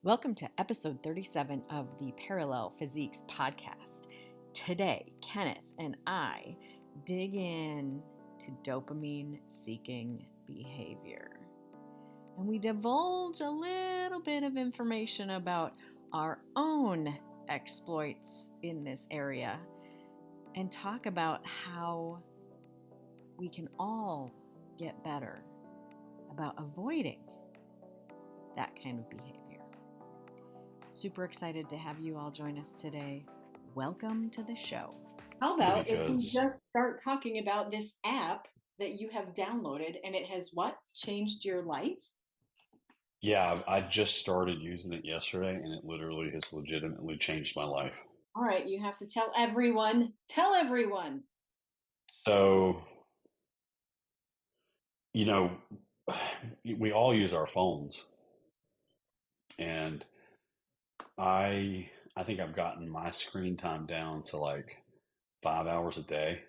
Welcome to episode 37 of the Parallel Physiques podcast. Today, Kenneth and I dig in to dopamine-seeking behavior. And we divulge a little bit of information about our own exploits in this area and talk about how we can all get better about avoiding that kind of behavior. Super excited to have you all join us today. Welcome to the show. How about if we just start talking about this app that you have downloaded and it has what? Changed your life? Yeah, I just started using it yesterday and it literally has legitimately changed my life. All right, you have to tell everyone. Tell everyone. So, you know, we all use our phones, and I think I've gotten my screen time down to like 5 hours a day,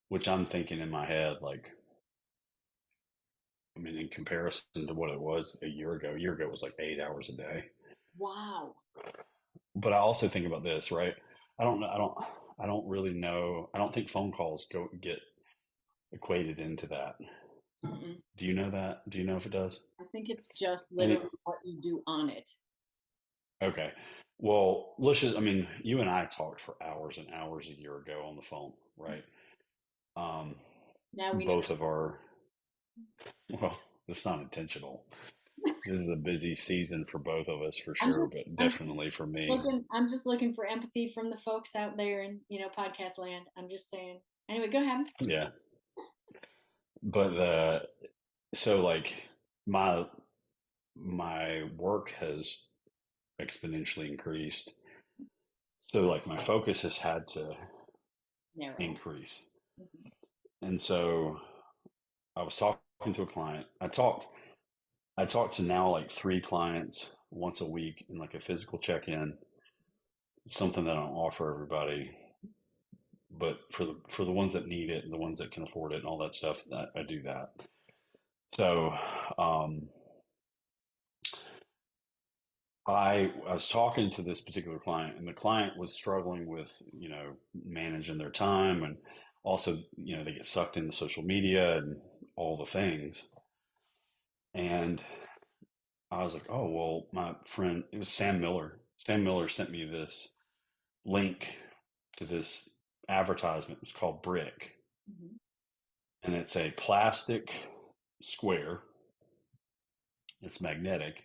which I'm thinking in my head, like, I mean, in comparison to what it was a year ago it was like 8 hours a day. Wow. But I also think about this, right? I don't really know. I don't think phone calls get equated into that. Mm-mm. Do you know that? Do you know if it does? I think it's just literally what you do on it. Okay. Well, I mean, you and I talked for hours and hours a year ago on the phone, right? Now we Both of our, well, it's not intentional. This is a busy season for both of us for sure, but definitely for me. I'm just looking for empathy from the folks out there in, podcast land. I'm just saying. Anyway, go ahead. Yeah. But so like my work has exponentially increased. So like my focus has had to increase. Mm-hmm. And so I was talking to a client. I talk to now like 3 clients once a week in like a physical check-in. It's something that I don't offer everybody, but for the ones that need it and the ones that can afford it and all that stuff, I do that. So I was talking to this particular client, and the client was struggling with, managing their time, and also, they get sucked into social media and all the things. And I was like, oh, well, my friend, it was Sam Miller. Sam Miller sent me this link to this advertisement. It's called Brick. Mm-hmm. And it's a plastic square. It's magnetic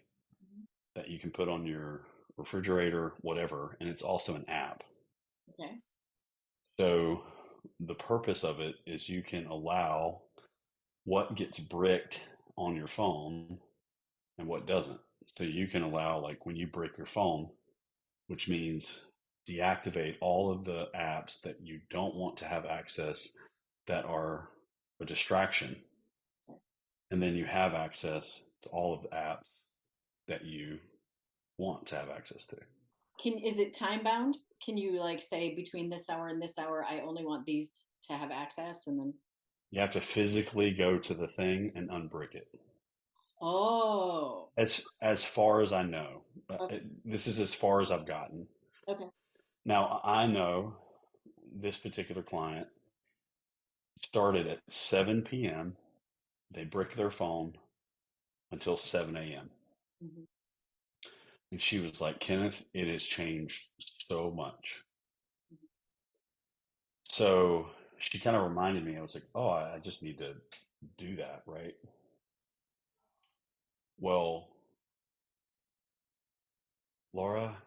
that you can put on your refrigerator, whatever, and it's also an app. Okay. So the purpose of it is you can allow what gets bricked on your phone and what doesn't. So you can allow, like, when you brick your phone, which means deactivate all of the apps that you don't want to have access that are a distraction. And then you have access to all of the apps that you want to have access to. Is it time bound? Can you like say between this hour and this hour, I only want these to have access, and then you have to physically go to the thing and unbrick it. Oh. As far as I know, okay. This is as far as I've gotten. Okay. Now I know this particular client started at 7 p.m. They brick their phone until 7 a.m. Mm-hmm. And she was like, Kenneth, it has changed so much. Mm-hmm. So she kind of reminded me, I was like, oh, I just need to do that, right? Well, Laura,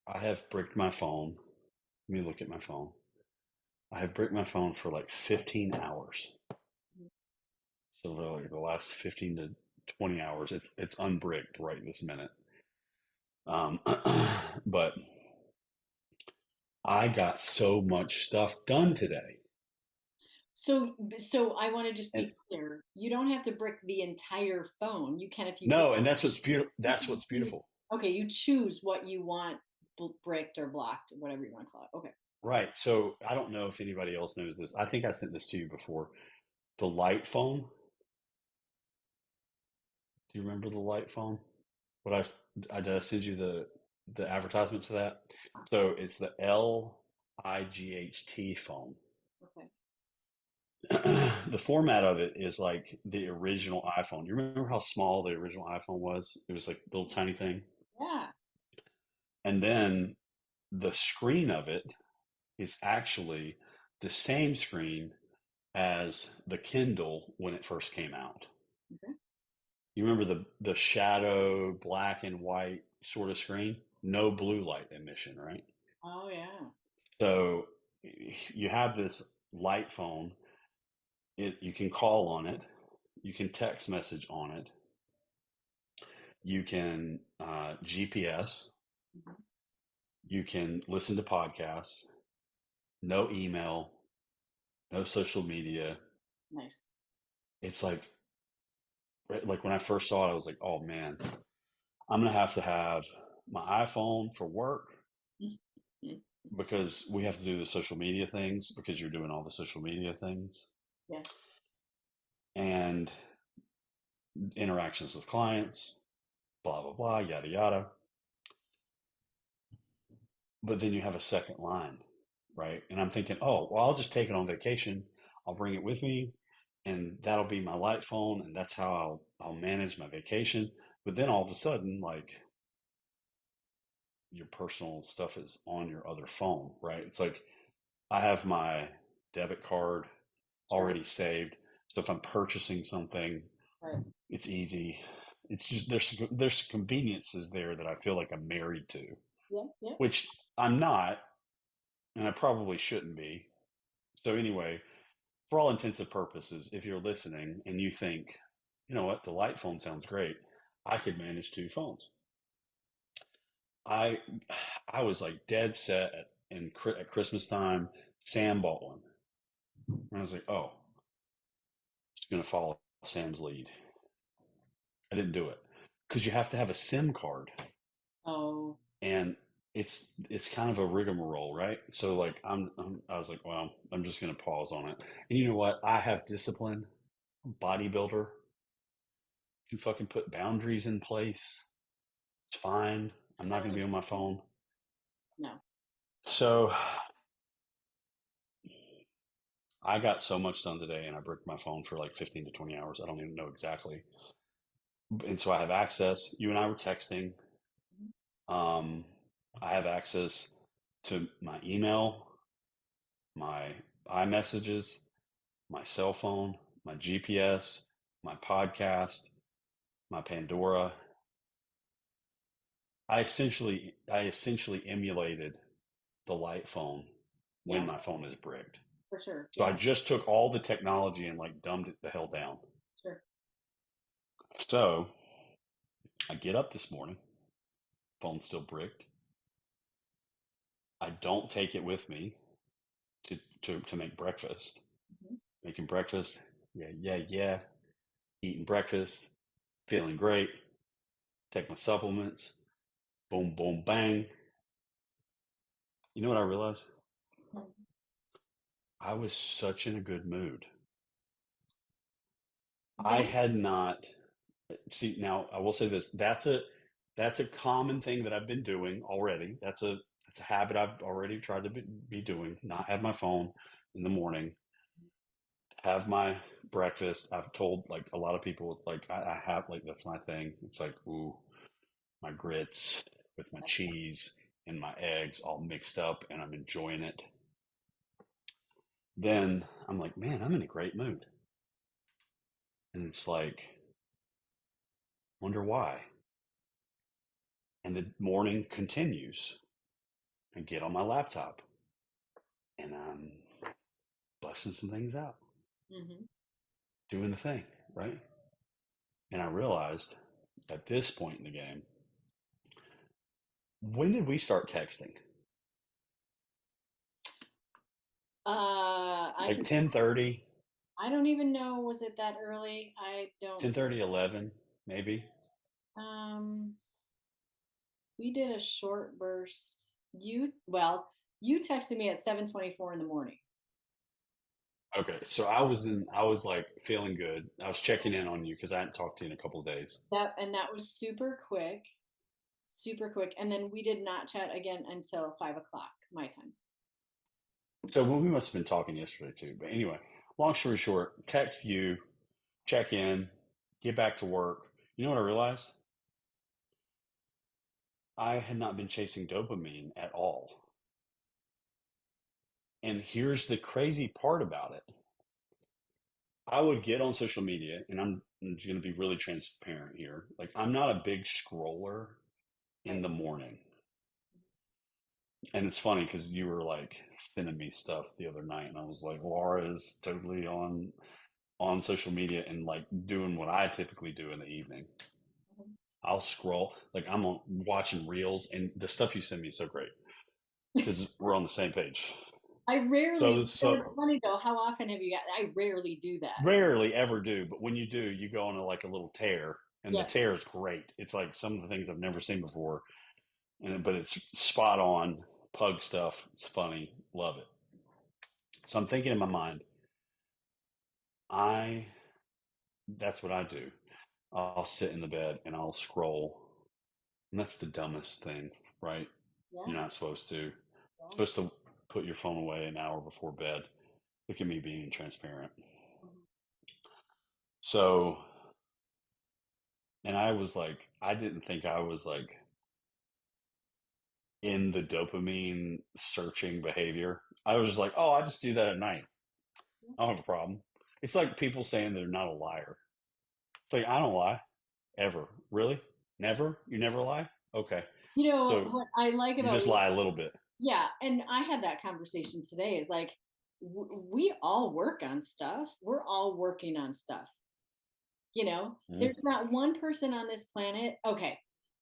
I have bricked my phone. Let me look at my phone. I have bricked my phone for like 15 hours. So like the last 15 to 20 hours, it's unbricked right this minute. But I got so much stuff done today. So I want to just be clear. You don't have to brick the entire phone. You can if you. No, and that's what's beautiful. That's what's beautiful. Okay, you choose what you want bricked or blocked, whatever you want to call it. Okay. Right. So I don't know if anybody else knows this. I think I sent this to you before. The light phone. Do you remember the light phone? What I did I send you the advertisements of that? So it's the LIGHT phone. Okay. The format of it is like the original iPhone. You remember how small the original iPhone was? It was like a little tiny thing. Yeah. And then the screen of it is actually the same screen as the Kindle when it first came out. Okay. You remember the shadow black and white sort of screen? No blue light emission, right? Oh yeah. So you have this light phone. You can call on it. You can text message on it. You can GPS. Mhm. You can listen to podcasts. No email. No social media. Nice. It's like when I first saw it, I was like, oh man, I'm gonna have to have my iPhone for work Mhm. because we have to do the social media things because you're doing all the social media things Yeah. and interactions with clients, blah blah blah, yada yada. But then you have a second line, right? And I'm thinking, oh, well, I'll just take it on vacation. I'll bring it with me, and that'll be my light phone, and that's how I'll manage my vacation. But then all of a sudden, like your personal stuff is on your other phone, right? It's like I have my debit card Sure. already saved. So if I'm purchasing something, Right. it's easy. It's just there's conveniences there that I feel like I'm married to, Yeah. Yeah. which I'm not, and I probably shouldn't be. So anyway, for all intents and purposes, if you're listening and you think, you know what, the light phone sounds great, I could manage two phones. I I was like dead set at Christmas time. Sam bought one, and I was like, oh, just gonna follow Sam's lead. I didn't do it because you have to have a SIM card, Oh. and it's kind of a rigmarole, right? So like I was like, well, I'm just gonna pause on it. And you know what? I have discipline. Bodybuilder can fucking put boundaries in place. It's fine. I'm not gonna be on my phone. No. So I got so much done today, and I bricked my phone for like 15 to 20 hours. I don't even know exactly. And so I have access. You and I were texting. Mhm. Um, I have access to my email, my iMessages, my cell phone, my GPS, my podcast, my Pandora. I essentially emulated the light phone when Yeah. my phone is bricked. For sure. So I Yeah. just took all the technology and like dumbed it the hell down. Sure. So I get up this morning, phone's still bricked. I don't take it with me to make breakfast. Mhm. Making breakfast, yeah, yeah, yeah. Eating breakfast, feeling great. Take my supplements, boom, boom, bang. You know what I realized? Mhm. I was such in a good mood. I That. had not see now. I will say this: that's a common thing that I've been doing already. That's a habit I've already tried to be doing. Not have my phone in the morning. Have my breakfast. I've told like a lot of people like I have like that's my thing. It's like ooh, my grits with my cheese and my eggs all mixed up, and I'm enjoying it. Then I'm like, man, I'm in a great mood, and it's like, wonder why. And the morning continues. I get on my laptop and I'm busting some things out, Mhm. doing the thing, right? And I realized at this point in the game, when did we start texting? I Like can. 10:30, I don't even know. Was it that early? I don't. 10:30, 11, maybe. Um. We did a short burst. You texted me at 7:24 in the morning. Okay, so I was like feeling good. I was checking in on you because I hadn't talked to you in a couple of days. That was super quick. And then we did not chat again until 5 o'clock my time. So well, we must have been talking yesterday too. But anyway, long story short, text you, check in, get back to work. You know what I realized? I had not been chasing dopamine at all. And here's the crazy part about it. I would get on social media, and I'm going to be really transparent here. Like, I'm not a big scroller in Right. the morning. And it's funny because you were like sending me stuff the other night, and I was like, Laura is totally on social media and like doing what I typically do in the evening. I'll scroll, like watching reels, and the stuff you send me is so great because we're on the same page. I rarely, so it's So funny though, how often have you got, I rarely do that. rarely ever do, but when you do, you go on like a little tear, and the Yeah. tear is great. It's like some of the things I've never seen before, and but it's spot on pug stuff. It's funny, love it. So I'm thinking in my mind, I that's what I do. I'll sit in the bed and I'll scroll, and that's the dumbest thing, right? Yeah. You're not supposed to. Yeah. Supposed to put your phone away an hour before bed. Look at me being transparent. Mhm. So, and I was like, I didn't think I was like in the dopamine searching behavior. I was just like, oh, I just do that at night. I don't have a problem. It's like people saying they're not a liar. It's like, I don't lie ever. Really? Never? You never lie? Okay. You know, So what I like you about, just lie a little bit. yeah, and I had that conversation today is like, we all work on stuff. We're all working on stuff. Mm. There's not one person on this planet. Okay.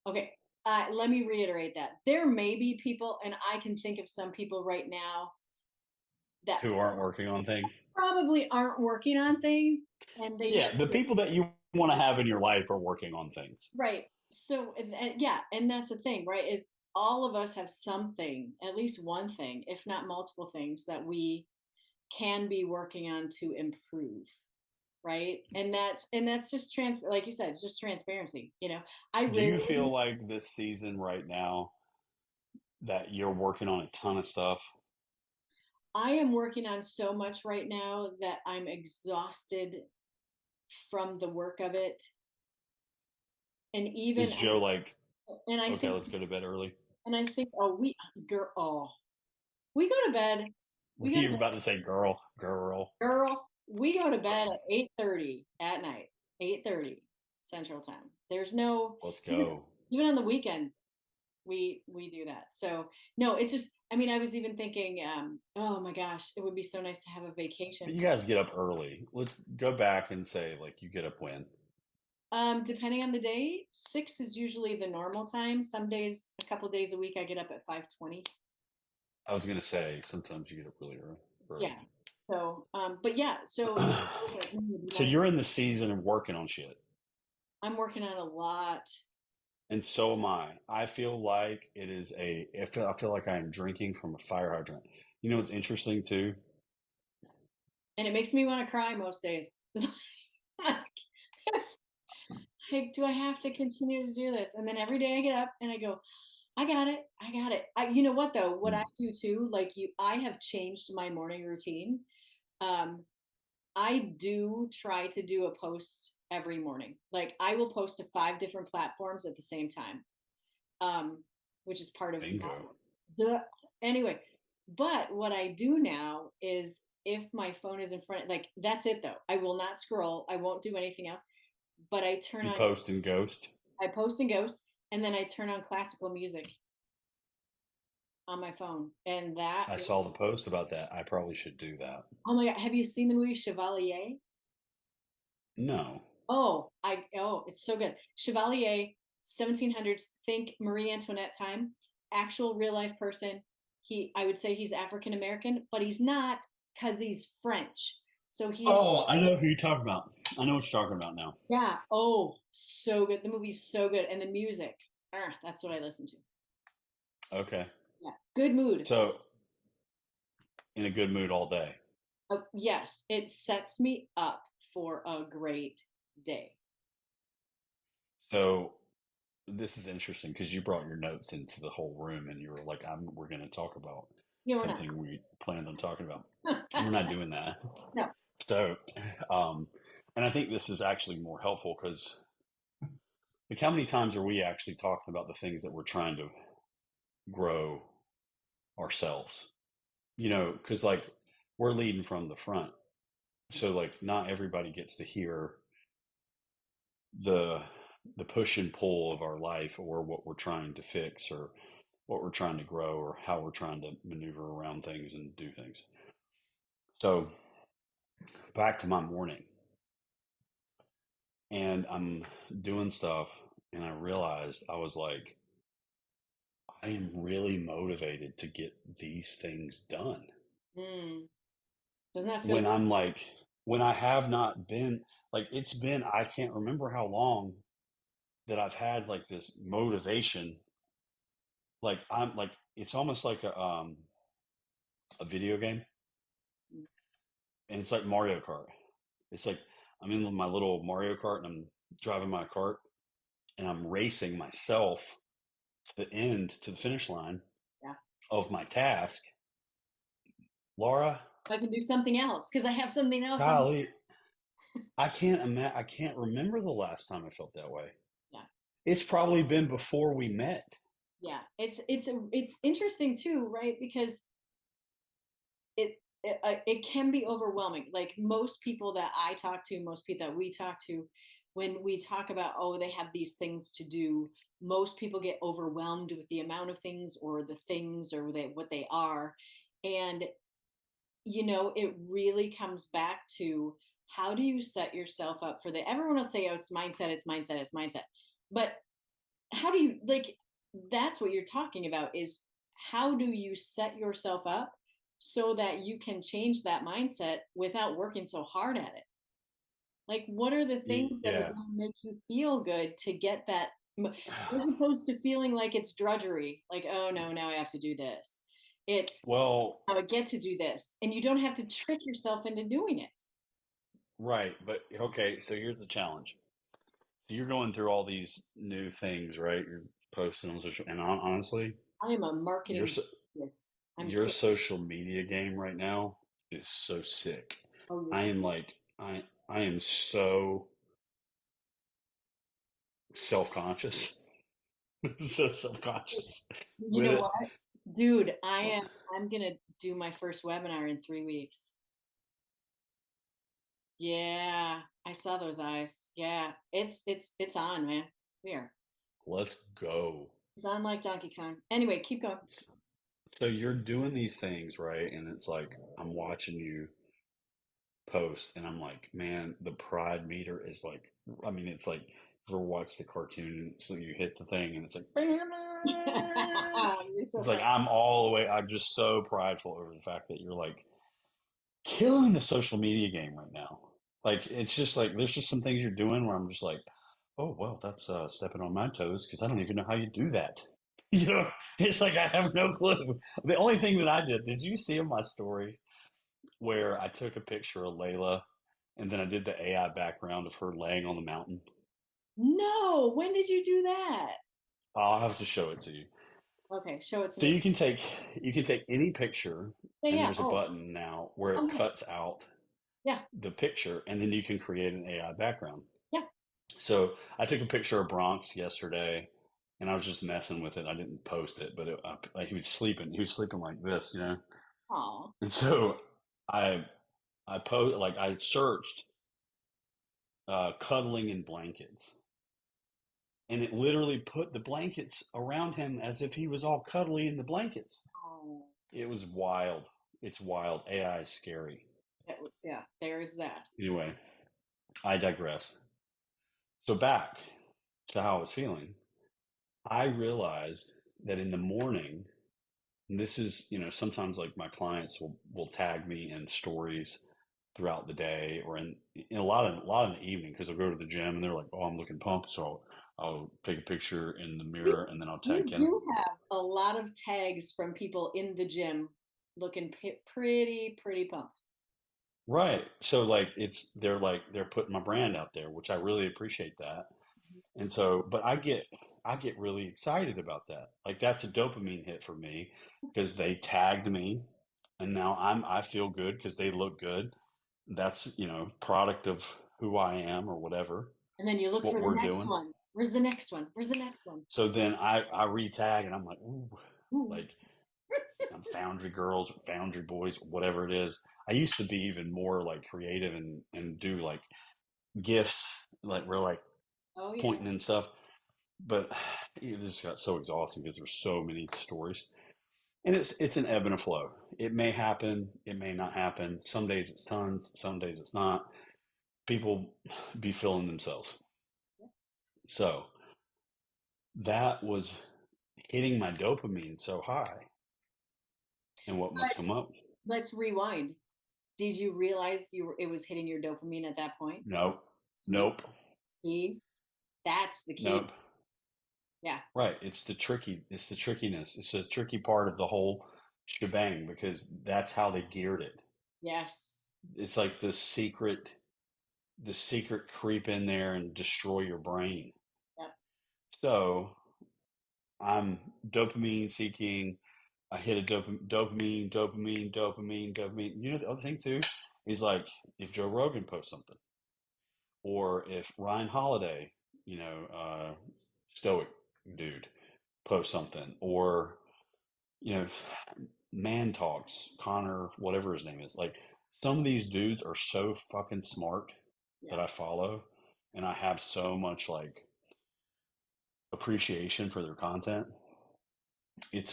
Okay. Let me reiterate that. There may be people, and I can think of some people right now that Who aren't working on things. probably aren't working on things and they Yeah, the should. people that you want to have in your life are working on things. Right. So, yeah, and that's the thing, right? Is all of us have something, at least one thing, if not multiple things, that we can be working on to improve, right? And that's just like you said, it's just transparency. I Do you rarely feel like this season right now that you're working on a ton of stuff? I am working on so much right now that I'm exhausted from the work of it. And even, Is Joe like, and I okay, think, let's go to bed early? oh, girl, we go to bed, Were we go to you bed, about to say girl, girl? girl, we go to bed at 8:30 at night, 8:30 Central Time. There's no, Let's even, go. even on the weekend, we do that. So no, it's just, I mean, I was even thinking, oh my gosh, it would be so nice to have a vacation. But you guys get up early. Let's go back and say, like, you get up when? Depending on the day, 6 is usually the normal time. Some days, a couple days a week, I get up at 5:20. I was going to say, sometimes you get up really early. Yeah. So, but yeah, so it'd be So nice. you're in the season of working on shit. I'm working on a lot. And so am I. I feel like it is I feel like I am drinking from a fire hydrant. You know what's interesting too? And it makes me want to cry most days. Like, do I have to continue to do this? And then every day I get up and I go, I got it. I got it. You know what though? What I Mm. do too, like you, I have changed my morning routine. Um, I do try to do a post every morning. Like I will post to 5 different platforms at the same time, um, which is part of Bingo. the, anyway. But what I do now is if my phone is in front, like that's it though. I will not scroll. I won't do anything else. But You post and ghost. I post and ghost, and then I turn on classical music on my phone, and that. I saw the post about that. I probably should do that. Oh my god, have you seen the movie Chevalier? No. It's so good. Chevalier, 1700s. Think Marie Antoinette time. Actual real life person. I would say he's African American, but he's not because he's French. So he is. Oh, I know who you're talking about. I know what you're talking about now. Yeah. Oh, so good. The movie's so good, and the music. That's what I listen to. Okay. Yeah, good mood. So, in a good mood all day. Yes, it sets me up for a great day. So this is interesting because you brought your notes into the whole room and you were like, we're going to talk about Yeah, we're something we planned on talking about. We're not doing that. no. So, um, and I think this is actually more helpful because like how many times are we actually talking about the things that we're trying to grow ourselves? Because like we're leading from the front. So like not everybody gets to hear the the push and pull of our life or what we're trying to fix or what we're trying to grow or how we're trying to maneuver around things and do things. So back to my morning and I'm doing stuff and I realized I was like, I am really motivated to get these things done. Mm. Doesn't that feel When good? I'm like, when I have not been, like, it's been, I can't remember how long that I've had like this motivation. Like, I'm like, it's almost like a video game and it's like Mario Kart. It's like I'm in my little Mario Kart and I'm driving my cart and I'm racing myself to the end, to the finish line Yeah. of my task. Laura, I can do something else because I have something else. golly, I can't remember the last time I felt that way. Yeah. It's probably been before we met. Yeah. It's interesting too, right? Because it can be overwhelming. Like most people that I talk to, most people that we talk to, when we talk about, oh, they have these things to do, most people get overwhelmed with the amount of things or the things or what they are. And it really comes back to how do you set yourself up for the everyone will say, oh, it's mindset, it's mindset, it's mindset. But how do you like that's what you're talking about is how do you set yourself up so that you can change that mindset without working so hard at it? Like what are the things that are Yeah. going to make you feel good to get that as opposed to feeling like it's drudgery, like oh no, now I have to do this. It's Well, now I get to do this and you don't have to trick yourself into doing it. right. But okay, so here's the challenge. So you're going through all these new things, right? You're posting on social, and honestly, I am a your marketing genius. I'm your kidding. social media game right now is so sick. Oh, you're I am like I am so self-conscious. So self-conscious you with know it. what? Dude, I'm gonna do my first webinar in 3 weeks. Yeah, I saw those eyes. Yeah, it's on, man. We are. Let's go. It's on like Donkey Kong. Anyway, keep going. So you're doing these things, right? And it's like I'm watching you post and I'm like, man, the pride meter is like, I mean, it's like, you ever watch the cartoon? So you hit the thing and it's like, You're so it's like, funny. I'm just so prideful over the fact that you're like killing the social media game right now. Like, it's just like, there's just some things you're doing where I'm just like, oh, well, that's stepping on my toes because I don't even know how you do that. It's like I have no clue. The only thing that I did you see in my story where I took a picture of Layla and then I did the AI background of her laying on the mountain. No, when did you do that? I'll have to show it to you. Okay, show it to So me. you can take any picture Yeah, and yeah. there's a Oh, button now where it okay. cuts out Yeah, the picture and then you can create an AI background. yeah. So I took a picture of Bronx yesterday and I was just messing with it. I didn't post it, but like he was sleeping. He was sleeping like this. Aw. And so I I searched cuddling in blankets and it literally put the blankets around him as if he was all cuddly in the blankets. Oh, It was wild. It's wild. AI is scary. yeah, there's that. Anyway, I digress. So back to how I was feeling. I realized that in the morning, and this is, sometimes like my clients will tag me in stories throughout the day or in a lot in the evening because they'll go to the gym and they're like, oh, I'm looking pumped. So I'll take a picture in the You, mirror and then I'll tag you Ken. do have a lot of tags from people in the gym looking pretty pumped. right. So like they're putting my brand out there, which I really appreciate that. And so, but I get really excited about that. Like that's a dopamine hit for me because they tagged me and now I feel good because they look good. That's, product of who I am or whatever, And then you look what for the we're next doing. one. Where's the next one? Where's the next one? So then I re-tag and I'm like, ooh, Ooh. like I'm Foundry Girls or Foundry Boys, whatever it is. I used to be even more like creative and do like gifts, like we're like Oh yeah. pointing and stuff. But it just got so exhausting because there's so many stories. And it's an ebb and a flow. It may happen, it may not happen. Some days it's tons, some days it's not. People be feeling themselves. So that was hitting my dopamine so high. And what must But come up? let's rewind. Did you realize it was hitting your dopamine at that point? Nope. See, Nope. see, that's the key. Nope. Yeah. Right. It's the trickiness. It's the tricky part of the whole shebang because that's how they geared it. Yes. It's like the secret creep in there and destroy your brain. Yep. So I'm dopamine seeking. I hit a dopamine. You know, the other thing too is like if Joe Rogan posts something, or if Ryan Holiday, stoic dude, posts something, or you know, Man Talks, Connor, whatever his name is. Like some of these dudes are so fucking smart Yeah. that I follow, and I have so much like appreciation for their content. It's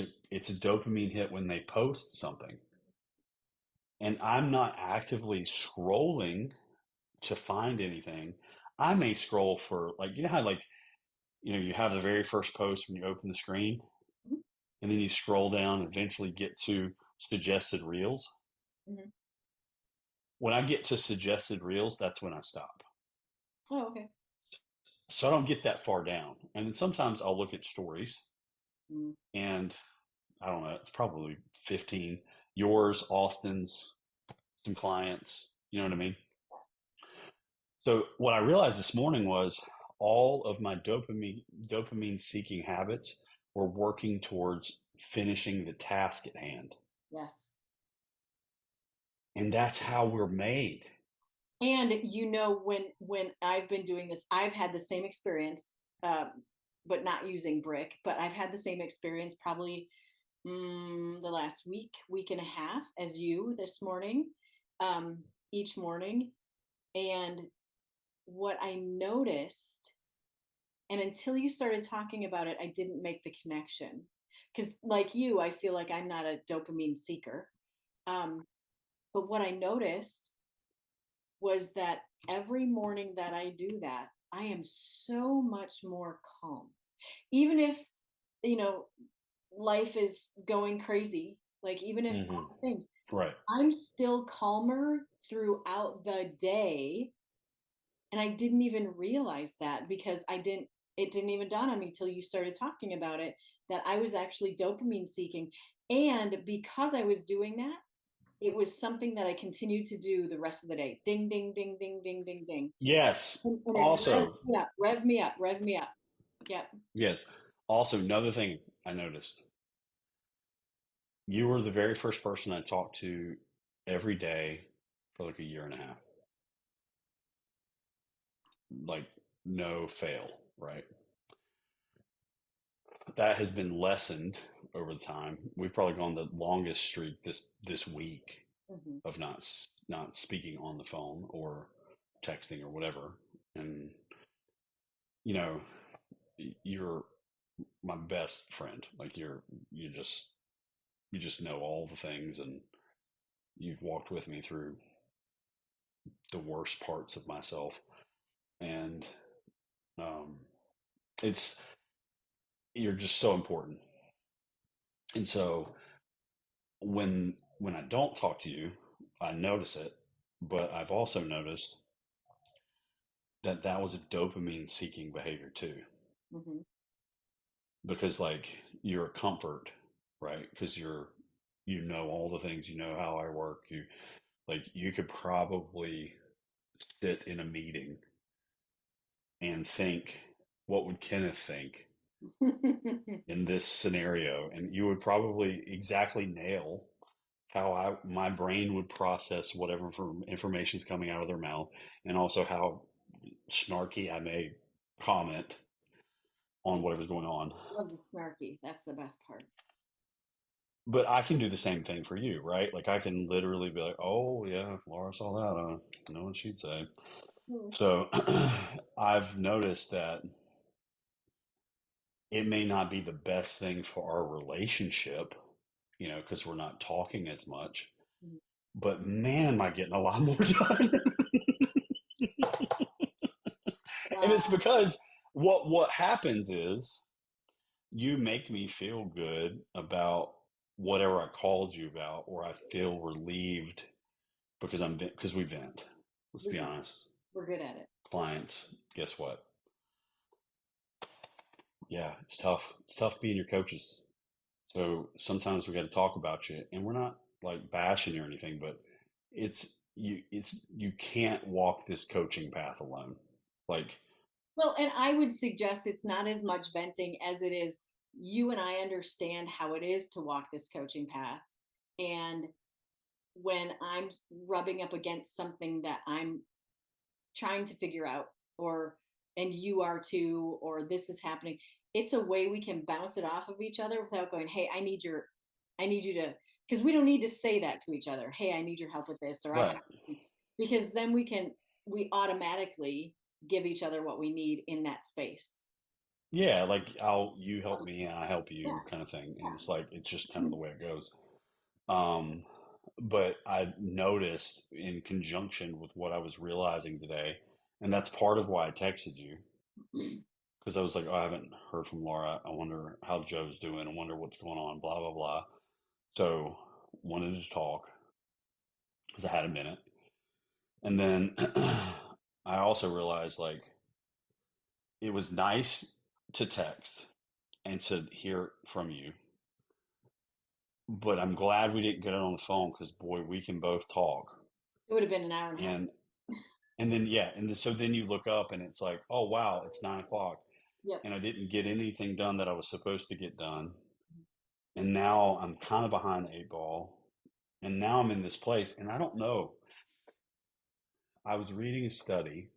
a dopamine hit when they post something, and I'm not actively scrolling to find anything. I may scroll for like how like you have the very first post when you open the screen, Mhm. and then you scroll down and eventually get to suggested reels. Mhm. When I get to suggested reels, that's when I stop. Oh, okay. So I don't get that far down. And then sometimes I'll look at stories Mm. and I don't know, it's probably 15. Yours, Austin's, some clients, you know what I mean? So what I realized this morning was all of my dopamine seeking habits were working towards finishing the task at hand. Yes. And that's how we're made. And when I've been doing this, I've had the same experience, but not using brick. But I've had the same experience probably the last week and a half as you this morning, um, each morning. And what I noticed, and until you started talking about it, I didn't make the connection. Because, like you, I feel like I'm not a dopamine seeker. Um, but what I noticed was that every morning that I do that, I am so much more calm. Even if, you know, life is going crazy, like even if Hmm. all the things, Right. I'm still calmer throughout the day. And I didn't even realize that because it didn't even dawn on me till you started talking about it that I was actually dopamine seeking. And because I was doing that, it was something that I continued to do the rest of the day. Ding, ding, ding, ding, ding, ding, ding. Yes. And it revved Also, me up, rev me up, rev me up. Yep. yes. Also, another thing I noticed, you were the very first person I talked to every day for like a year and a half. Like no fail, right? That has been lessened over the time. We've probably gone the longest streak this week Mm-hmm. of not speaking on the phone or texting or whatever. And you know, you're my best friend. Like you just you just know all the things and you've walked with me through the worst parts of myself. And um, it's you're just so important. And so when I don't talk to you, I notice it, but I've also noticed that that was a dopamine seeking behavior too, Mm-hmm. because like you're a comfort, right? Because you know all the things, you know how I work, you Like you could probably sit in a meeting and think, what would Kenneth think in this scenario? And you would probably exactly nail how my brain would process whatever information is coming out of their mouth, and also how snarky I may comment on whatever's going on. Love the snarky. That's the best part. But I can do the same thing for you, right? Like I can literally be like, "Oh yeah, Laura saw that. I know what she'd say." Hmm. So I've noticed that it may not be the best thing for our relationship, because we're not talking as much. But man, am I getting a lot more done. And it's Wow. because what happens is you make me feel good about whatever I called you about, or I feel relieved because we vent. Let's We be do. honest. We're good at it. Clients, guess what? Yeah, it's tough. It's tough being your coaches. So sometimes we got to talk about you, and we're not like bashing you or anything, but you can't walk this coaching path alone. Like, Well, and I would suggest it's not as much venting as it is you and I understand how it is to walk this coaching path. And when I'm rubbing up against something that I'm trying to figure out, or and you are too, or this is happening, it's a way we can bounce it off of each other without going, hey, I need you to, because we don't need to say that to each other. Hey, I need your help with this, or I have right. this, because then we automatically give each other what we need in that space. Yeah, like you help me and I help Yeah, you kind of thing. And it's yeah. like it's just kind of the way it goes. Um, but I noticed in conjunction with what I was realizing today, and that's part of why I texted you, because I was like, oh, I haven't heard from Laura. I wonder how Joe's doing. I wonder what's going on, blah, blah, blah. So wanted to talk because I had a minute. And then I also realized like it was nice to text and to hear from you. But I'm glad we didn't get it on the phone because boy, we can both talk. It would have been an hour and a half. And and then yeah, so then you look up and it's like, oh wow, it's 9 o'clock, Yep. and I didn't get anything done that I was supposed to get done. And now I'm kind of behind the eight ball. And now I'm in this place, and I don't know. I was reading a study.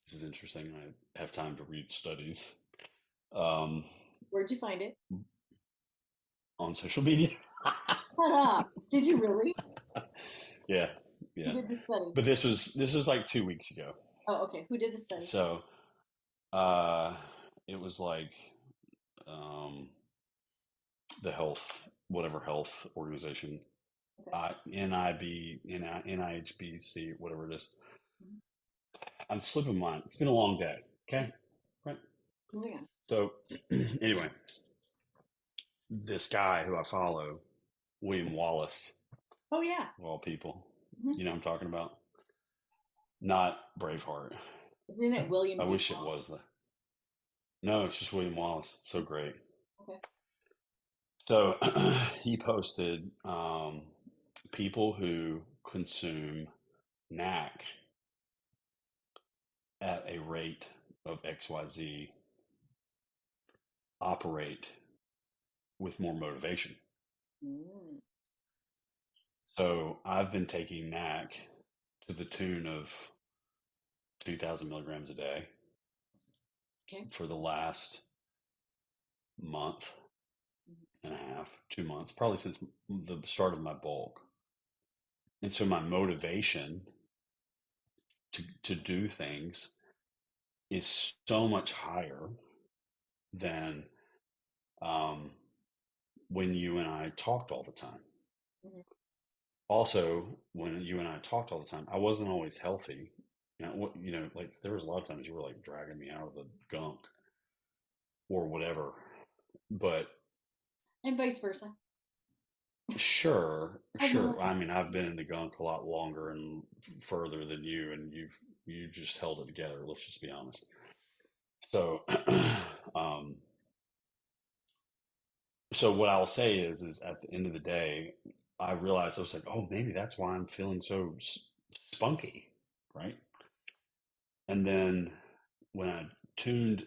This is interesting. I have time to read studies um, Where'd you find it? on social media. Shut up. Did you really? Yeah, Who yeah. did the study? But this was like 2 weeks ago. Oh, okay. Who did the study? So uh, it was like um, the health, whatever health organization, Okay. NIHBC, whatever it is. Mhm. I'm slipping mine. It's been a long day. Okay, right. Moving on. So anyway, this guy who I follow, William Wallace, Oh yeah. of all people, Mhm. you know what I'm talking about? Not Braveheart. Isn't it William I wish it Defoe? was the. No, it's just William Wallace. It's so great. Okay. So he posted people who consume knack at a rate of XYZ operate with more motivation. Mm. So I've been taking knack to the tune of 2,000 milligrams a day Okay. for the last month Mhm. and a half, 2 months, probably since the start of my bulk. And so my motivation to do things is so much higher than um, when you and I talked all the time. Mhm. Also, when you and I talked all the time, I wasn't always healthy. Like there was a lot of times you were like dragging me out of the gunk or whatever. But And vice versa. sure, I've been sure. I mean, I've been in the gunk a lot longer and further than you, and you just held it together. Let's just be honest. So, um, so what I'll say is at the end of the day, I realized I was like, oh, maybe that's why I'm feeling so spunky, right? And then when I tuned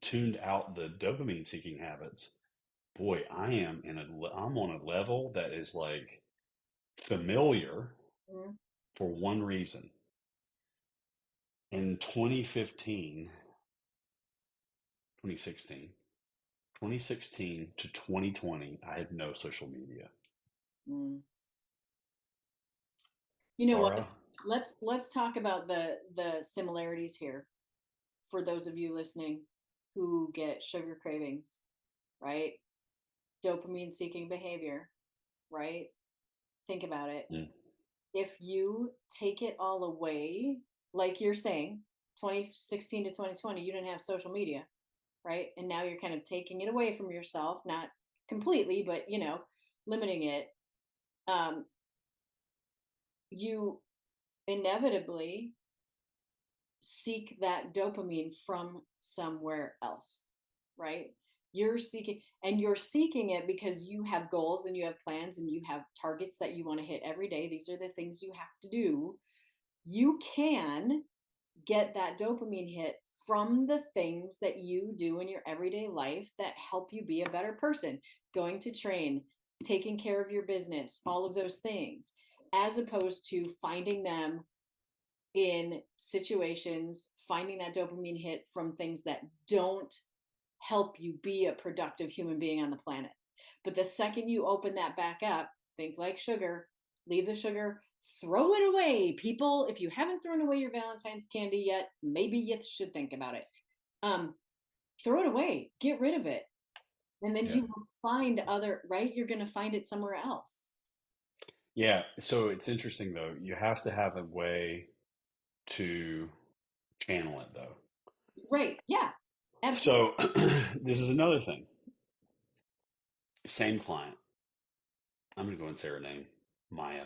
tuned out the dopamine seeking habits, boy, I'm on a level that is like familiar Mhm. for one reason. In 2015, 2016, 2016 to 2020, I had no social media. Mm. You know what? Laura, Let's talk about the similarities here for those of you listening who get sugar cravings, right? Dopamine seeking behavior, right? Think about it. mm, If you take it all away, like you're saying, 2016 to 2020, you didn't have social media, right? And now you're kind of taking it away from yourself, not completely, but limiting it. Um, you inevitably seek that dopamine from somewhere else, right? You're seeking it because you have goals and you have plans and you have targets that you want to hit every day. These are the things you have to do. You can get that dopamine hit from the things that you do in your everyday life that help you be a better person, going to train, taking care of your business, all of those things, as opposed to finding them in situations, finding that dopamine hit from things that don't help you be a productive human being on the planet. But the second you open that back up, think like sugar, leave the sugar, throw it away. People, if you haven't thrown away your Valentine's candy yet, maybe you should think about it. Um, Throw it away, get rid of it. And then yeah, you will find right? You're going to find it somewhere else. yeah. So it's interesting though. You have to have a way to channel it though. Right. Yeah. Absolutely. So this is another thing. Same client. I'm gonna go and say her name, Maya.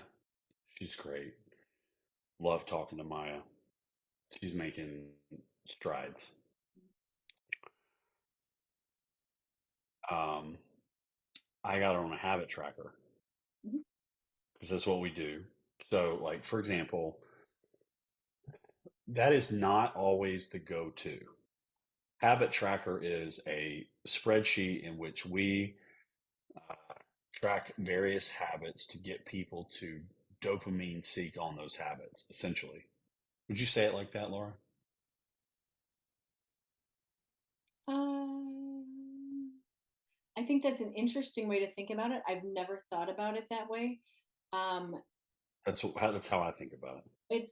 She's great. Love talking to Maya. She's making strides. Um, I got her on a habit tracker Mhm. because that's what we do. So, like for example, that is not always the go-to. Habit tracker is a spreadsheet in which we uh, track various habits to get people to dopamine seek on those habits, essentially. Would you say it like that, Laura? Um, I think that's an interesting way to think about it. I've never thought about it that way. Um, That's how I think about it.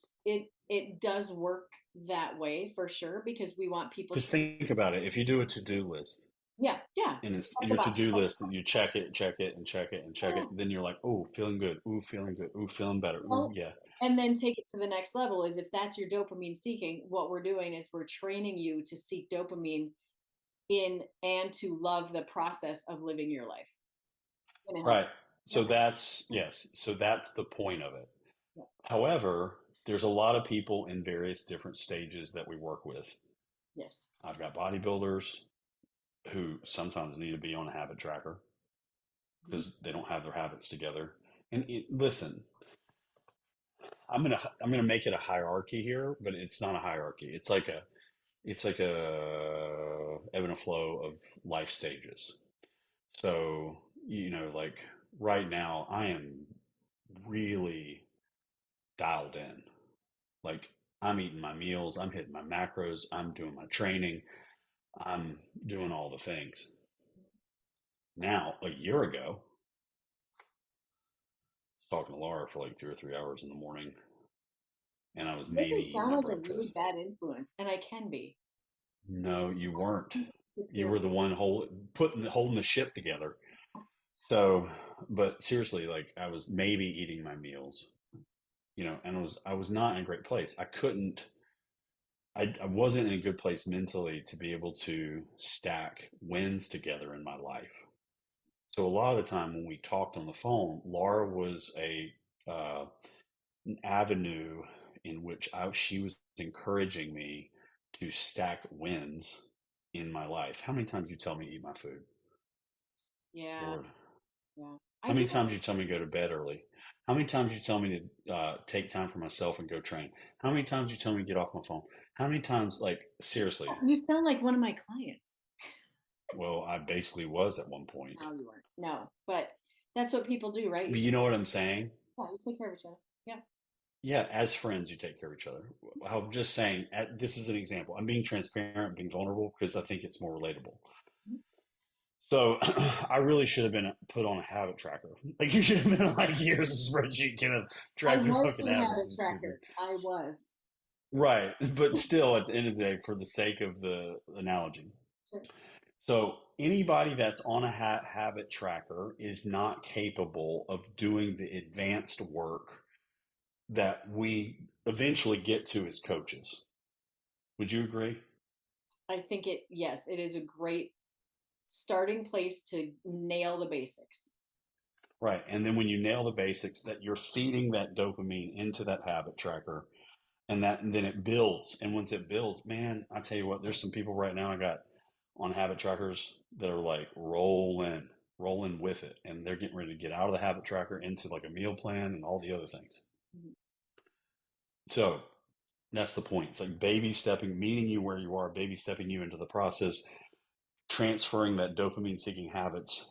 it does work that way for sure because we want people Because to. think about it. If you do a to-do list Yeah, yeah. and it's Check the your box. to-do list that you check it, and check it, and check Yeah. it, then you're like, oh, feeling good. Ooh, feeling good. Ooh, feeling better. Ooh, Well, yeah. and then take it to the next level is if that's your dopamine seeking, what we're doing is we're training you to seek dopamine in and to love the process of living your life. Gonna help. Right. So that's, yes. So that's the point of it. Yeah. However, there's a lot of people in various different stages that we work with. Yes. I've got bodybuilders who sometimes need to be on a habit tracker Mhm. because they don't have their habits together. And listen, I'm gonna make it a hierarchy here, but it's not a hierarchy. It's like a ebb and a flow of life stages. So, like right now, I am really dialed in. Like I'm eating my meals, I'm hitting my macros, I'm doing my training, I'm doing all the things. Now, a year ago, I was talking to Laura for like 2 or 3 hours in the morning, and I was It maybe doesn't eating sound my like a really breakfast. bad influence, and I can be. No, you weren't. You Disappear. were the one holding the ship together. So, but seriously, like I was maybe eating my meals, and I was not in a great place. I wasn't in a good place mentally to be able to stack wins together in my life. So a lot of the time when we talked on the phone, Laura was uh, an avenue in which she was encouraging me to stack wins in my life. How many times you tell me to eat my food, Yeah, Lord? yeah. I How many do. times you tell me to go to bed early? How many times you tell me to take time for myself and go train? How many times you tell me to get off my phone? How many times, like, seriously? You sound like one of my clients. Well, I basically was at one point. No, you weren't. No, but that's what people do, right? But you know what I'm saying? Yeah, you take care of each other. Yeah. Yeah, as friends, you take care of each other. I'm just saying, this is an example. I'm being transparent, being vulnerable because I think it's more relatable. Mhm. So I really should have been put on a habit tracker. Like you should have been like, here's a spreadsheet, kind of I track your was fucking the habits habit and stupid. tracker. I was. Right. But still, at the end of the day, for the sake of the analogy. Sure. So anybody that's on a habit tracker is not capable of doing the advanced work that we eventually get to as coaches. Would you agree? I think yes, it is a great starting place to nail the basics. Right. And then when you nail the basics, that you're feeding that dopamine into that habit tracker and then it builds. And once it builds, man, I tell you what, there's some people right now I got on habit trackers that are like rolling with it. And they're getting ready to get out of the habit tracker into like a meal plan and all the other things. Mhm. So that's the point. It's like baby stepping, meeting you where you are, baby stepping you into the process, transferring that dopamine seeking habits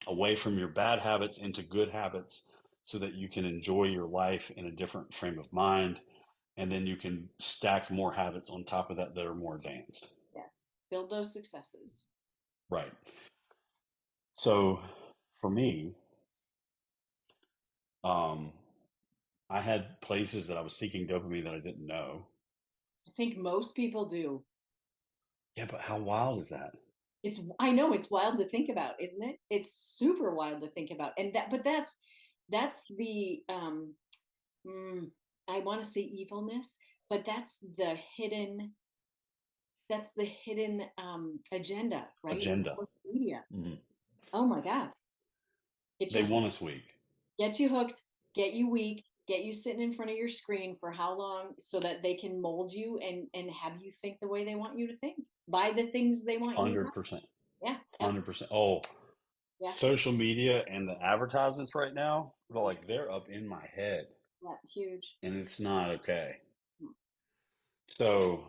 away from your bad habits into good habits so that you can enjoy your life in a different frame of mind. And then you can stack more habits on top of that that are more advanced. Yes. Build those successes. Right. So for me, um, I had places that I was seeking dopamine that I didn't know. I think most people do. Yeah, but how wild is that? I know it's wild to think about, isn't it? It's super wild to think about. And but that's the mm, I want to say evilness, but that's the hidden agenda, right? Of Agenda. social media. Hmm. Oh my God. Get you They want us weak. get you hooked, get you weak, get you sitting in front of your screen for how long so that they can mold you and have you think the way they want you to think. Buy the things they want you to buy. 100%. Yeah, absolutely. 100%. Oh, Yeah, social media and the advertisements right now, they're up in my head yeah, huge. and it's not okay. So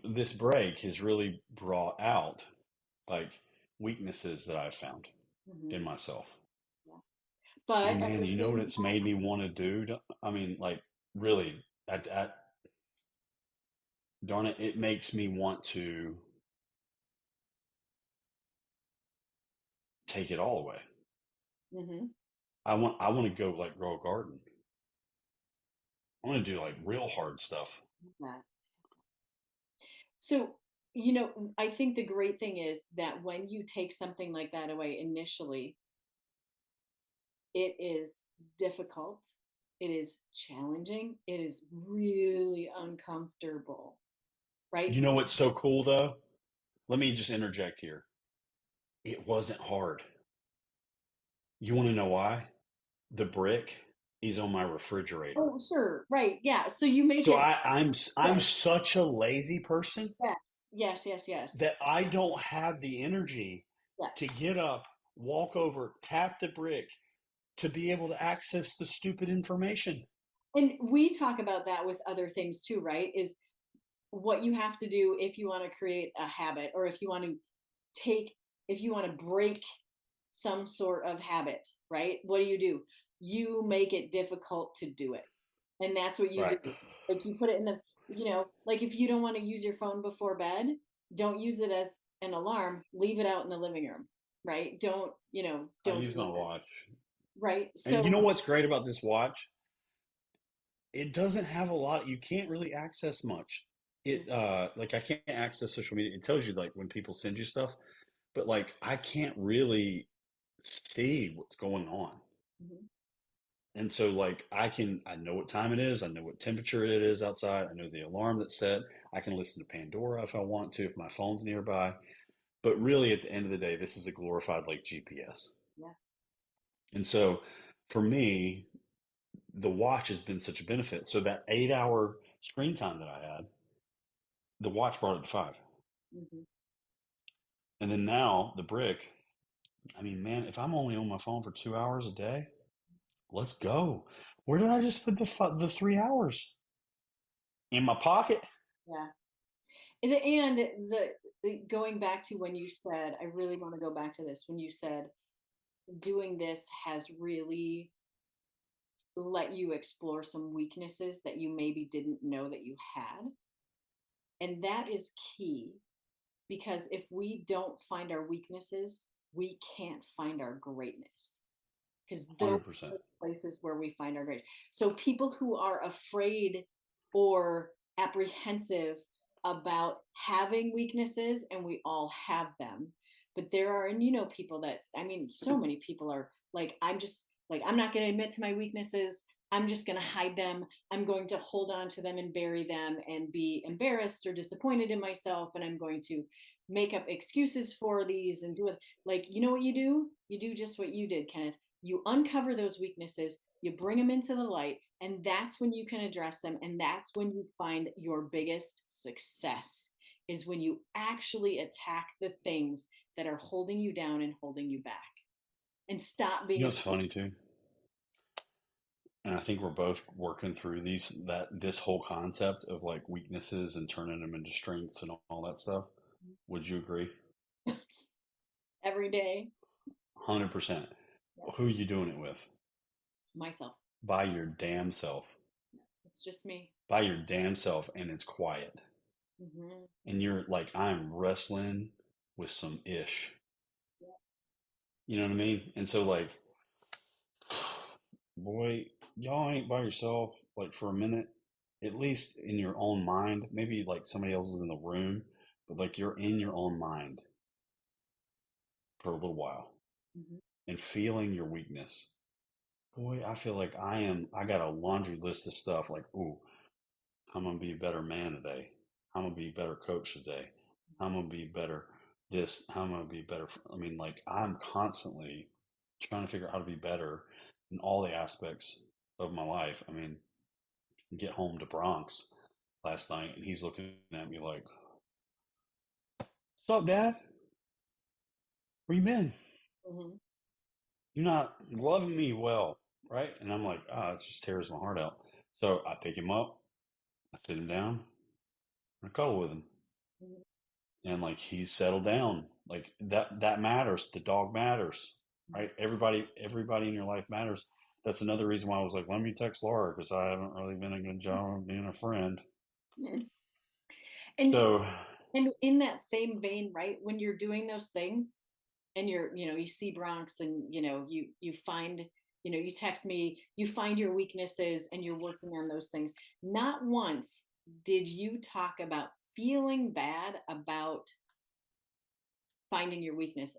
this break has really brought out like weaknesses that I've found Mm-hmm. in myself. Yeah. But And at man, the you know what same it's made time, me want to do? I mean, like really, darn it, it makes me want to take it all away. mm-hmm, I want to go like grow a garden. I want to do like real hard stuff. that. So, I think the great thing is that when you take something like that away initially, it is difficult, it is challenging, it is really uncomfortable, right? You know what's so cool though? Let me just interject here. It wasn't hard. You want to know why? The brick is on my refrigerator. Oh, sure, right, yeah. So you make So it I'm yes, such a lazy person yes, yes, yes, yes, that I don't have the energy yeah. to get up, walk over, tap the brick to be able to access the stupid information. And we talk about that with other things too, right? Is what you have to do if you want to create a habit or if you want to take if you want to break some sort of habit, right? What do? You make it difficult to do it. And that's what you do. Right. Like you put it in like if you don't want to use your phone before bed, don't use it as an alarm, leave it out in the living room, right? I Don't do use my that. watch. Right? And you So know what's great about this watch? It doesn't have a lot. You can't really access much. It like I can't access social media. It tells you like when people send you stuff, but like I can't really see what's going on. mhm. And so like I know what time it is, I know what temperature it is outside, I know the alarm that's set. I can listen to Pandora if I want to, if my phone's nearby. But really at the end of the day, this is a glorified like GPS. Yeah. And so for me, the watch has been such a benefit. So that 8 hour screen time that I had, the watch brought it to 5. Hmm. And then now the brick, I mean, man, if I'm only on my phone for 2 hours a day, let's go. Where did I just put the 3 hours? In my pocket? Yeah. And the going back to when you said, I really want to go back to this, when you said doing this has really let you explore some weaknesses that you maybe didn't know that you had. And that is key, because if we don't find our weaknesses, we can't find our greatness, because those 100%. are the places where we find our greatness. So people who are afraid or apprehensive about having weaknesses, and we all have them, but there are, and people that, I mean, so many people are like, I'm just like, I'm not going to admit to my weaknesses. I'm just going to hide them. I'm going to hold on to them and bury them and be embarrassed or disappointed in myself. And I'm going to make up excuses for these and do it. Like, you know what you do? You do just what you did, Kenneth. You uncover those weaknesses, you bring them into the light, and that's when you can address them. And that's when you find your biggest success, is when you actually attack the things that are holding you down and holding you back, and stop You know, being it's funny too. And I think we're both working through this whole concept of like weaknesses and turning them into strengths and all that stuff. Would you agree? every day. 100%. Yeah, Who are you doing it with? it's myself. By your damn self. It's just me. By your damn self, and it's quiet. Mm-hmm. And you're like, I'm wrestling with some ish. Yeah. You know what I mean? And so, like, boy, y'all ain't by yourself, like, for a minute, at least in your own mind. Maybe like somebody else is in the room, but like you're in your own mind for a little while Mm-hmm. and feeling your weakness. Boy, I feel like I got a laundry list of stuff like, ooh, I'm gonna be a better man today. I'm gonna be a better coach today. I'm gonna be better this. I'm gonna be better. I mean, like I'm constantly trying to figure out how to be better in all the aspects of my life. I mean, get home to Bronx last night, and he's looking at me like, "What's up, Dad? Where you been? Mm-hmm. You're not loving me well, right?" And I'm like, "Ah, it just tears my heart out." So I pick him up, I sit him down, and I cuddle with him. Mm-hmm. And like he's settled down. Like that matters. The dog matters, right? Everybody in your life matters. That's another reason why I was like, let me text Laura because I haven't really been a good job of being a friend. Mm-hmm. and So and in that same vein, right, when you're doing those things, and you see Bronx, and you find, you text me, you find your weaknesses, and you're working on those things. Not once did you talk about feeling bad about finding your weaknesses.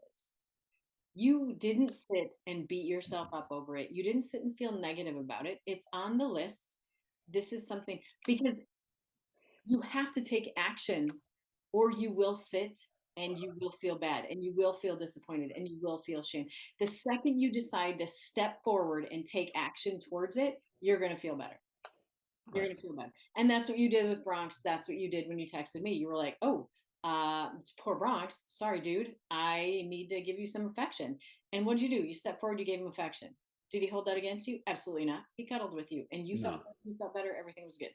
You didn't sit and beat yourself up over it. You didn't sit and feel negative about it. It's on the list. This is something, because you have to take action, or you will sit and you will feel bad and you will feel disappointed and you will feel shame. The second you decide to step forward and take action towards it, you're going to feel better. You're right, going to feel better. And that's what you did with Bronx. That's what you did when you texted me. You were like, oh, poor Bronx. Sorry, dude. I need to give you some affection. And what'd you do? You stepped forward, you gave him affection. Did he hold that against you? Absolutely not. He cuddled with you and no, you felt better. Everything was good.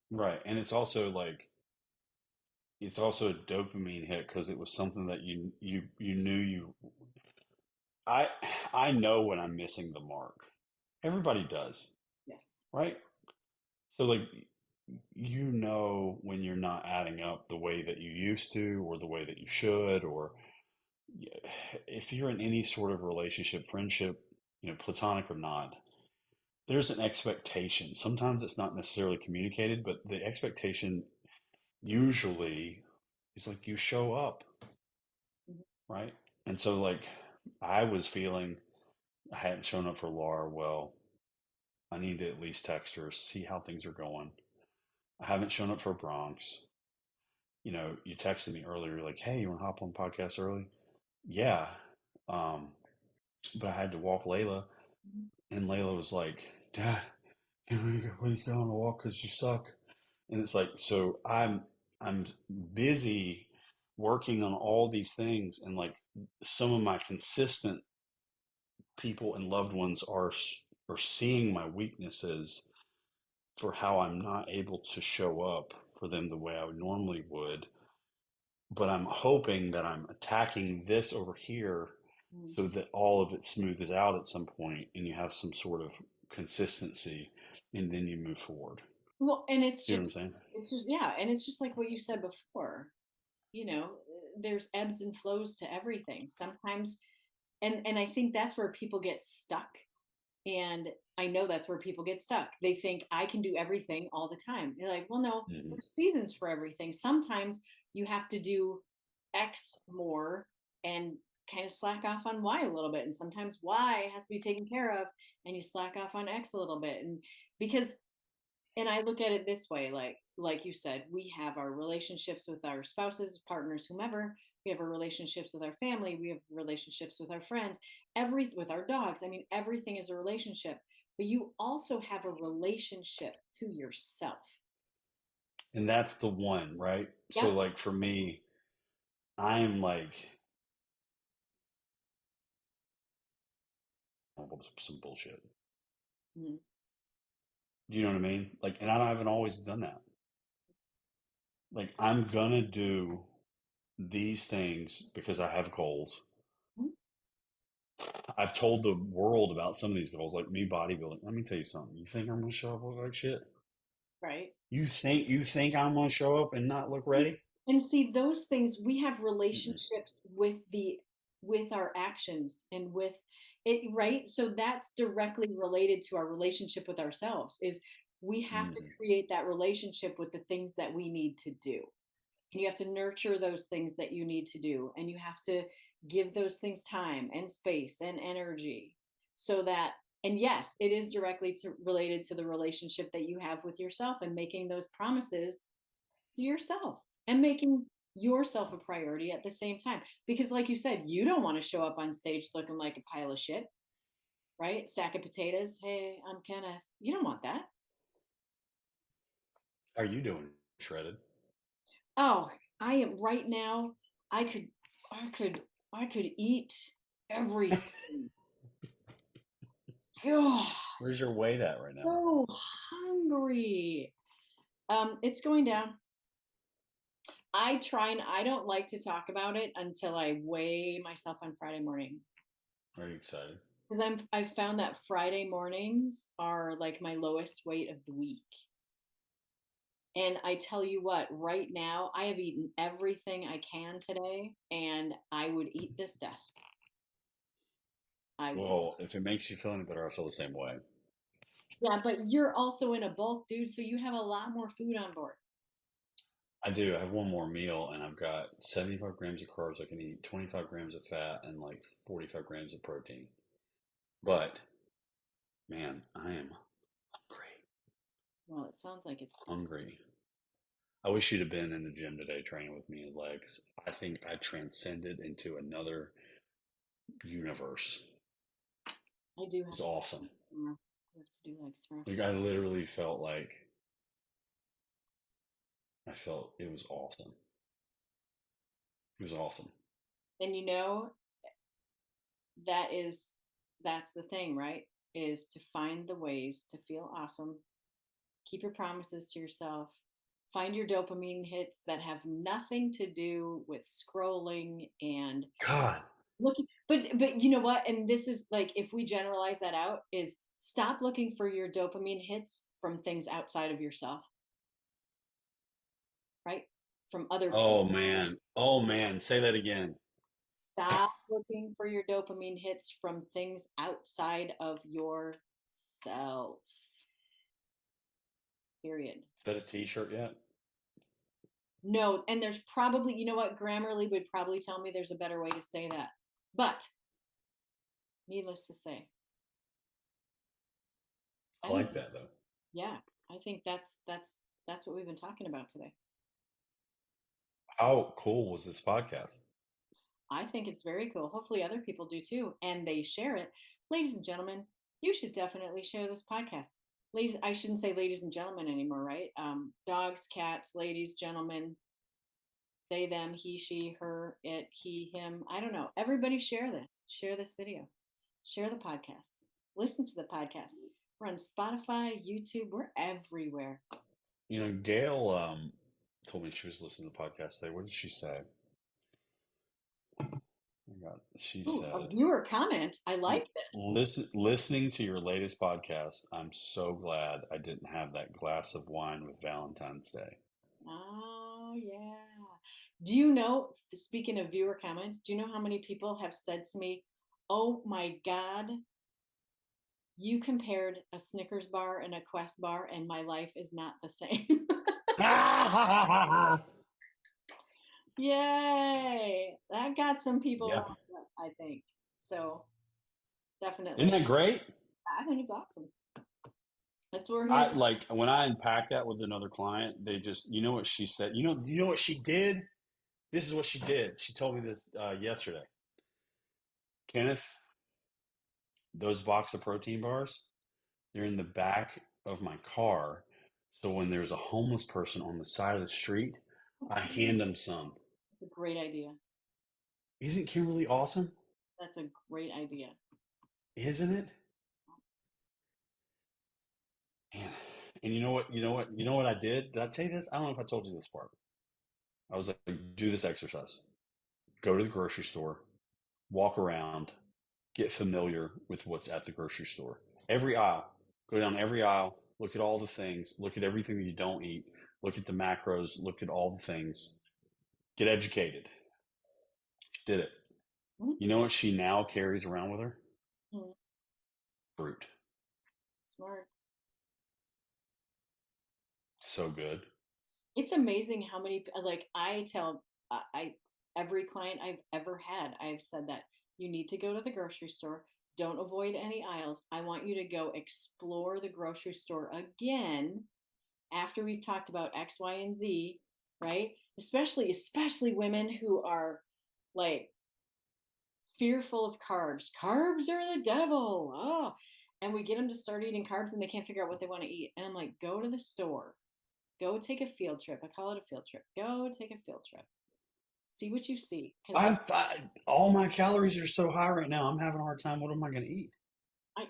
right, and it's also like it's also a dopamine hit because it was something that you knew you. I I know when I'm missing the mark. Everybody does, Yes. right? So like you know when you're not adding up the way that you used to or the way that you should, or if you're in any sort of relationship, friendship, platonic or not, there's an expectation. Sometimes it's not necessarily communicated, but the expectation usually is like you show up, Mhm. right? And so like I was feeling I hadn't shown up for Laura. Well, I need to at least text her, see how things are going. I haven't shown up for Bronx. You texted me earlier, like, "Hey, you want to hop on the podcast early?" Yeah. Um, but I had to walk Layla, Mhm. and Layla was like, "Dad, can we please go on a walk because you suck?" And it's like, so I'm busy working on all these things, and like some of my consistent people and loved ones are seeing my weaknesses for how I'm not able to show up for them the way I would normally would. But I'm hoping that I'm attacking this over here Mm. so that all of it smoothes out at some point and you have some sort of consistency and then you move forward. Well, and it's See what just, I'm saying? yeah, and it's just like what you said before. There's ebbs and flows to everything. Sometimes, and I think that's where people get stuck. And I know that's where people get stuck. They think I can do everything all the time. You're like, well, no, Hmm. there's seasons for everything. Sometimes you have to do X more and kind of slack off on Y a little bit. And sometimes Y has to be taken care of and you slack off on X a little bit. And because, and I look at it this way, like you said, we have our relationships with our spouses, partners, whomever. We have our relationships with our family. We have relationships with our friends, with our dogs. I mean, everything is a relationship. But you also have a relationship to yourself. And that's the one, right? So, Yep. like for me, I'm like some bullshit. Mhm. You know what I mean? Like, and I haven't always done that. Like, I'm gonna do these things because I have goals. Mhm. I've told the world about some of these goals, like me bodybuilding. Let me tell you something. You think I'm gonna show up look like shit? Right. You think I'm gonna show up and not look ready? And see, those things, we have Mm-mm. relationships with our actions and with it, right? So that's directly related to our relationship with ourselves. Is we have to Mm-hmm. create that relationship with the things that we need to do. And you have to nurture those things that you need to do, and you have to give those things time and space and energy, so that, and yes, it is related to the relationship that you have with yourself, and making those promises to yourself and making yourself a priority at the same time. Because, like you said, you don't want to show up on stage looking like a pile of shit, right? Sack of potatoes. Hey, I'm Kenneth. You don't want that. How are you doing, shredded? Oh, I am right now. I could, I could, I could eat everything. God, Where's your weight at right now? so hungry. It's going down. I don't like to talk about it until I weigh myself on Friday morning. Are you excited? Because I've found that Friday mornings are like my lowest weight of the week. And I tell you what, right now I have eaten everything I can today, and I would eat this desk. I would. Well, if it makes you feel any better, I feel the same way. Yeah, but you're also in a bulk, dude, so you have a lot more food on board. I do. I have one more meal, and I've got 75 grams of carbs I can eat, 25 grams of fat, and like 45 grams of protein. But man, I am hungry. Well, it sounds like it's. Hungry. I wish you'd have been in the gym today training with me in legs. I think I transcended into another universe. I do It have was to. awesome. I have to do legs tomorrow. Like I literally felt like I felt it was awesome. It was awesome. And that is that's the thing, right? Is to find the ways to feel awesome. Keep your promises to yourself. Find your dopamine hits that have nothing to do with scrolling and God. looking. But you know what? And this is like, if we generalize that out, is stop looking for your dopamine hits from things outside of yourself, right? From other people. Oh man. Oh man. Say that again. Stop looking for your dopamine hits from things outside of yourself. Period. Is that a t-shirt yet? No, and there's probably, you know what, Grammarly would probably tell me there's a better way to say that. But needless to say, I I think, like that though. yeah, I think that's what we've been talking about today. How cool was this podcast? I think it's very cool. Hopefully other people do too, and they share it. Ladies and gentlemen, you should definitely share this podcast. Ladies, I shouldn't say ladies and gentlemen anymore, right? Dogs, cats, ladies, gentlemen, They, them, he, she, her, it, he, him. I don't know. Everybody share this. Share this video. Share the podcast. Listen to the podcast. We're on Spotify, YouTube. We're everywhere. Gail told me she was listening to the podcast today. What did she say? Oh my God. She Ooh, a said, viewer comment. I like this. listening to your latest podcast, I'm so glad I didn't have that glass of wine with Valentine's Day. Oh, yeah. Do you know, speaking of viewer comments, do you know how many people have said to me, oh my God, you compared a Snickers bar and a Quest bar, and my life is not the same. Yay. That got some people Yeah. riled up, I think. So Isn't definitely. that great? I think it's awesome. That's where I he's. like when I unpacked that with another client, they just, what she said? You know what she did? This is what she did. She told me this yesterday. Kenneth, those box of protein bars, they're in the back of my car. So when there's a homeless person on the side of the street, I hand them some. That's a great idea. Isn't Kimberly awesome? That's a great idea. Isn't it? Man. And you know what I did? Did I tell you this? I don't know if I told you this part. I was like, do this exercise. Go to the grocery store, walk around, get familiar with what's at the grocery store. Every aisle. Go down every aisle, look at all the things, look at everything that you don't eat, look at the macros, look at all the things. Get educated. She did it. Mhm. You know what she now carries around with her? Mhm. Fruit. Smart. So good. It's amazing how many, like I tell, I every client I've ever had, I've said that you need to go to the grocery store. Don't avoid any aisles. I want you to go explore the grocery store again after we've talked about X, Y, and Z, right? Especially women who are like fearful of carbs. Carbs are the devil. Oh, and we get them to start eating carbs and they can't figure out what they want to eat. And I'm like, go to the store. Go take a field trip. I call it a field trip. Go take a field trip. See what you see. Because All my calories are so high right now. I'm having a hard time. What am I going to eat?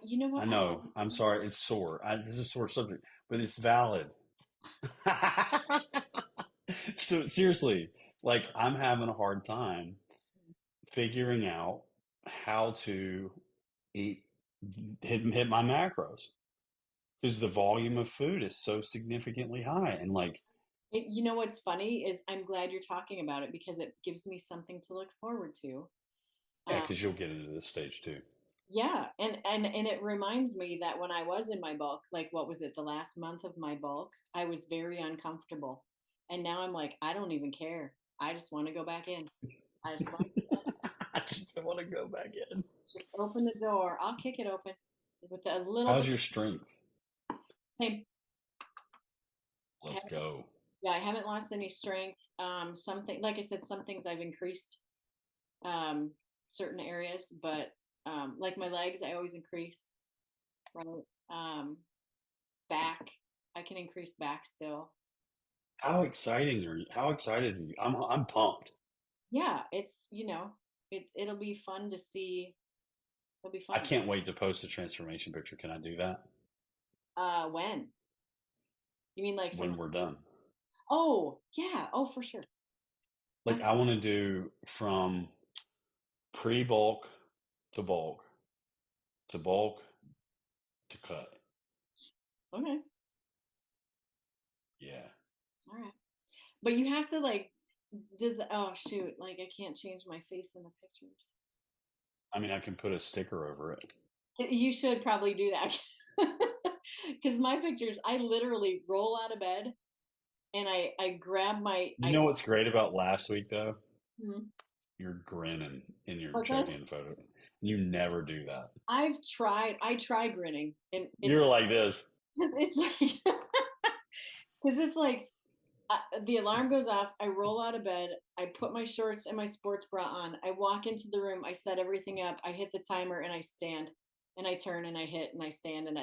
you know I what? know. I'm sorry. It's sore. This is a sore subject, but it's valid. So seriously, like I'm having a hard time figuring out how to eat, hit my macros because the volume of food is so significantly high. And like, You know what's funny is I'm glad you're talking about it because it gives me something to look forward to. yeah, Um, because you'll get into this stage too. yeah, and it reminds me that when I was in my bulk, like what was it, the last month of my bulk, I was very uncomfortable. And now I'm like, I don't even care. I just want to go back in. I just want I just want to go back in. to just open the door. I'll kick it open with a little How's bit. your strength? Same. Let's go. Yeah, I haven't lost any strength. Something, like I said, some things I've increased, um, certain areas, but like my legs, I always increase, right? Um, back, I can increase back still. How exciting are you? How excited are you? I'm pumped. Yeah, it's it'll be fun to see. It'll be I fun. can't wait to post a transformation picture. Can I do that When you mean like from? when we're done? Oh yeah, oh for sure. Like I want to do from pre-bulk to bulk to bulk to cut. Okay, Yeah. all right. But you have to like, oh shoot, like I can't change my face in the pictures. I mean, I can put a sticker over it. You should probably do that. Because my pictures, I literally roll out of bed and I grab my You know what's great about last week though? hmm. You're grinning in your What's that? check-in photo. You never do that. I try grinning and it's You're like this. because it's like because it's like the alarm goes off. I roll out of bed. I put my shorts and my sports bra on. I walk into the room. I set everything up. I hit the timer and I stand and I turn and I hit and I stand and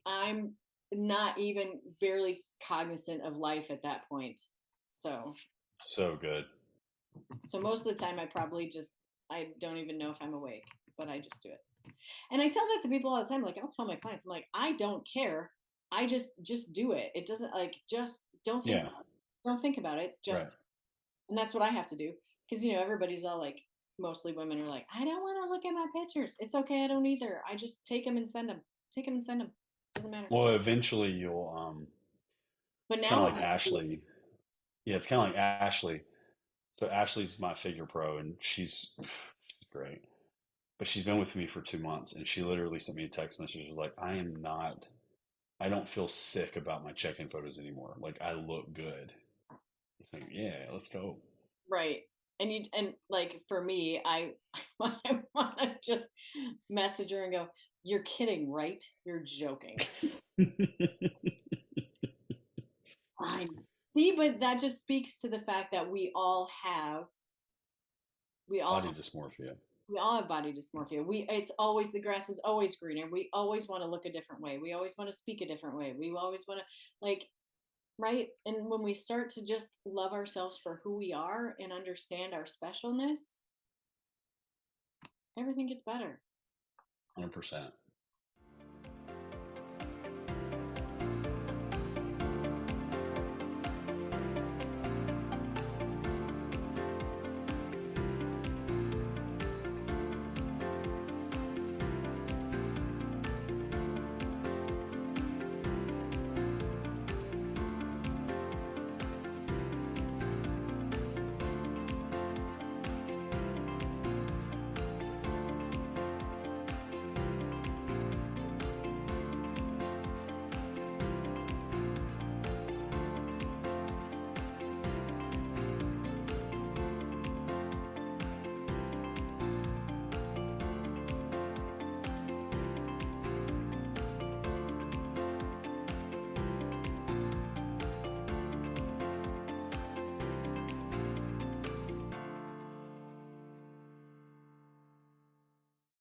I'm not even barely cognizant of life at that point. So So good. So most of the time I don't even know if I'm awake, but I just do it. And I tell that to people all the time. Like I'll tell my clients, I'm like, I don't care. I just do it. It doesn't like just Yeah. don't think about it. Right. And that's what I have to do. Because everybody's all like, mostly women are like, I don't want to look at my pictures. It's okay, I don't either. I just take them and send them. Take them and send them. Doesn't matter. Well, eventually you'll, But it's kind now of like Ashley. Yeah, it's kind of like Ashley. So Ashley's my figure pro, and she's great. But she's been with me for 2 months, and she literally sent me a text message. Was like, I don't feel sick about my check-in photos anymore. Like I look good. It's like, yeah, let's go. right. And like for me, I want to just message her and go, "You're kidding, right? You're joking." Fine. See, but that just speaks to the fact that we all Body have dysmorphia. we all have body dysmorphia. It's always the grass is always greener. We always want to look a different way. We always want to speak a different way. We always want to like right. And when we start to just love ourselves for who we are and understand our specialness, everything gets better. 100%.